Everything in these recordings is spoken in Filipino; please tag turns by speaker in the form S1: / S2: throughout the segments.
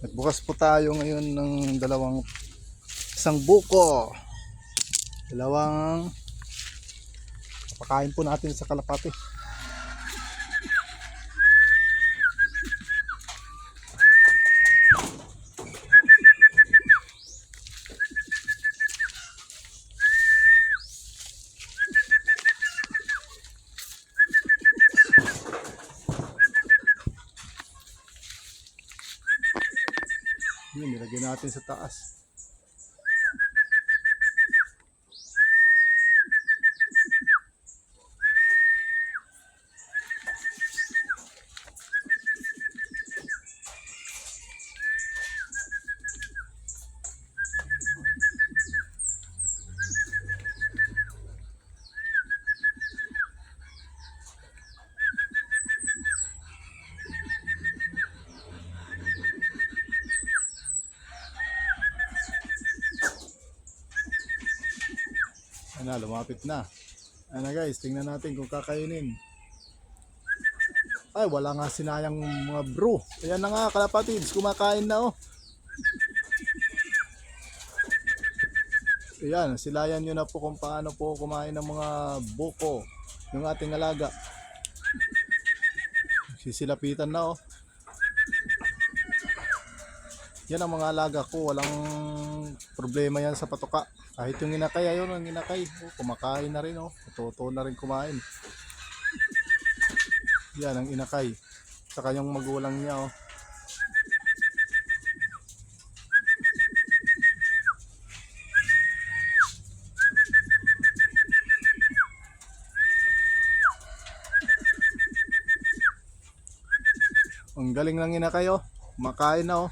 S1: At bukas po tayo ngayon ng isang buko. Dalawang papakain po natin sa kalapati. Yun, nilagay natin sa taas. Ano, lumapit na. Ano guys, tingnan natin kung kakainin. Ay, wala nga sinayang mga bro. Ayan na nga kalapatids, kumakain na oh. Ayan, silayan nyo na po kung paano po kumain ng mga buko ng ating alaga. Sisilapitan na oh. Yan ang mga alaga ko, walang problema yan sa patuka. Kahit yung inakay, ayun ang inakay. Oh, kumakain na rin oh. Totoo na rin kumain. Yan ang inakay. Saka yung magulang niya oh. Ang galing lang inakay oh. Kumakain na oh.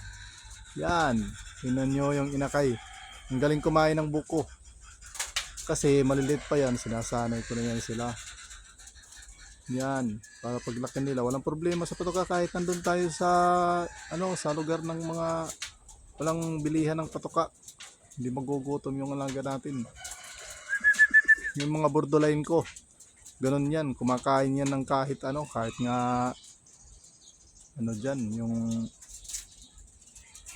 S1: Yan. Tingnan nyo yung inakay. Ang galing kumain ng buko. Kasi maliliit pa yan. Sinasanay ko na yan sila. Yan. Para paglaki nila. Walang problema sa patuka. Kahit nandun tayo sa sa lugar ng mga walang bilihan ng patuka. Hindi magugutom yung alaga natin. Yung mga borderline ko. Ganon yan. Kumakain yan ng kahit kahit nga dyan. Yung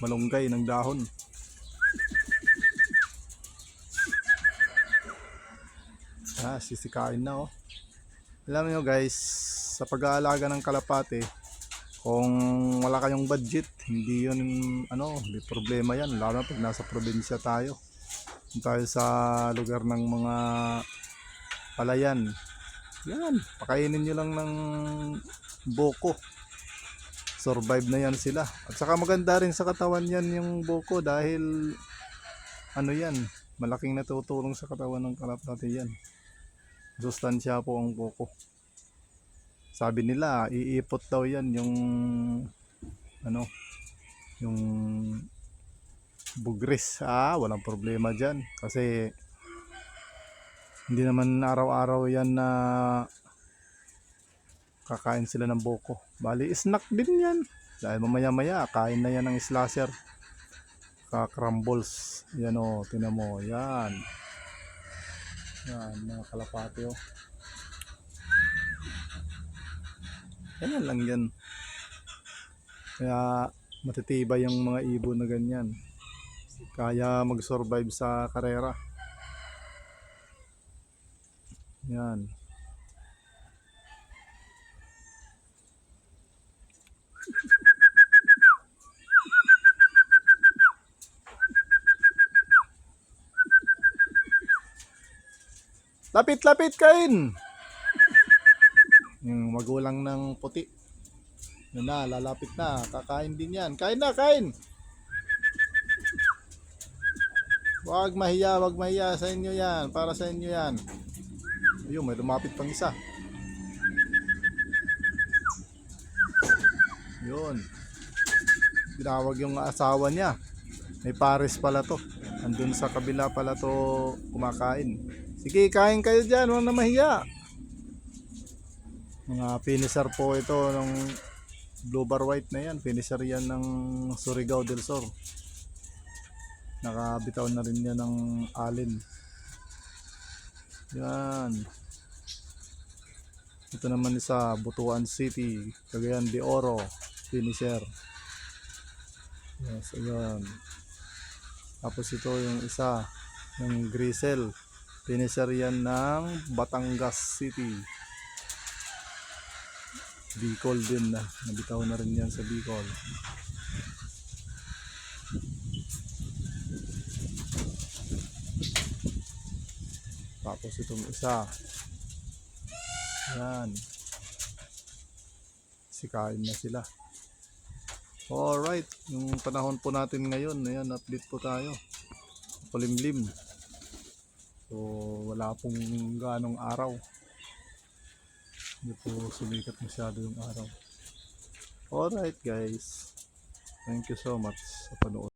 S1: malunggay ng dahon. Sisikain na oh. Alam niyo guys, sa pag-aalaga ng kalapate, kung wala kayong budget, hindi yun hindi problema yan, lalo pag nasa probinsya tayo. Kung tayo sa lugar ng mga palayan, yan, pakainin nyo lang ng buko. Survive na yan sila. At saka maganda rin sa katawan yan yung buko dahil yan, malaking natutulong sa katawan ng kalapate yan. Sustansya po ang buko. Sabi nila, iipot daw yan yung yung bugris. Walang problema dyan. Kasi hindi naman araw-araw yan na kakain sila ng buko. Bali, snack din yan. Dahil mamaya-maya, kain na yan ng slasher. Crumbles. Yan o, tinan mo. Yan. Yan, mga kalapate o. Yan lang yan. Kaya matitibay yung mga ibon na ganyan. Kaya mag-survive sa karera. Yan. Lapit-lapit kain. Yung magulang ng puti. Yun na, lalapit na. Kakain din yan. Kain na, kain. Wag mahiya sa inyo yan. Para sa inyo yan. Ayun, may lumapit pang isa. Yun. Tinawag yung asawa niya. May pares pala to. Andun sa kabila pala to kumakain. Sige, kain kayo dyan. Huwag na mahiya. Mga finisher po ito ng blue bar white na yan. Finisher yan ng Surigao del Sur. Nakabitaw na rin yan ng alin. Yan. Ito naman isa, Butuan City, Cagayan de Oro, finisher. Yes, ayun. Tapos ito yung isa, yung Grisel. Finisher yan ng Batangas City. Bicol din na. Nabitaw na rin yan sa Bicol. Tapos itong isa. Yan. Sikain na sila. Alright. Yung panahon po natin ngayon. Ayan, update po tayo. Kulimlim. So, wala pong ganong araw. Hindi po sumikat masyado yung araw. Alright guys. Thank you so much sa panood.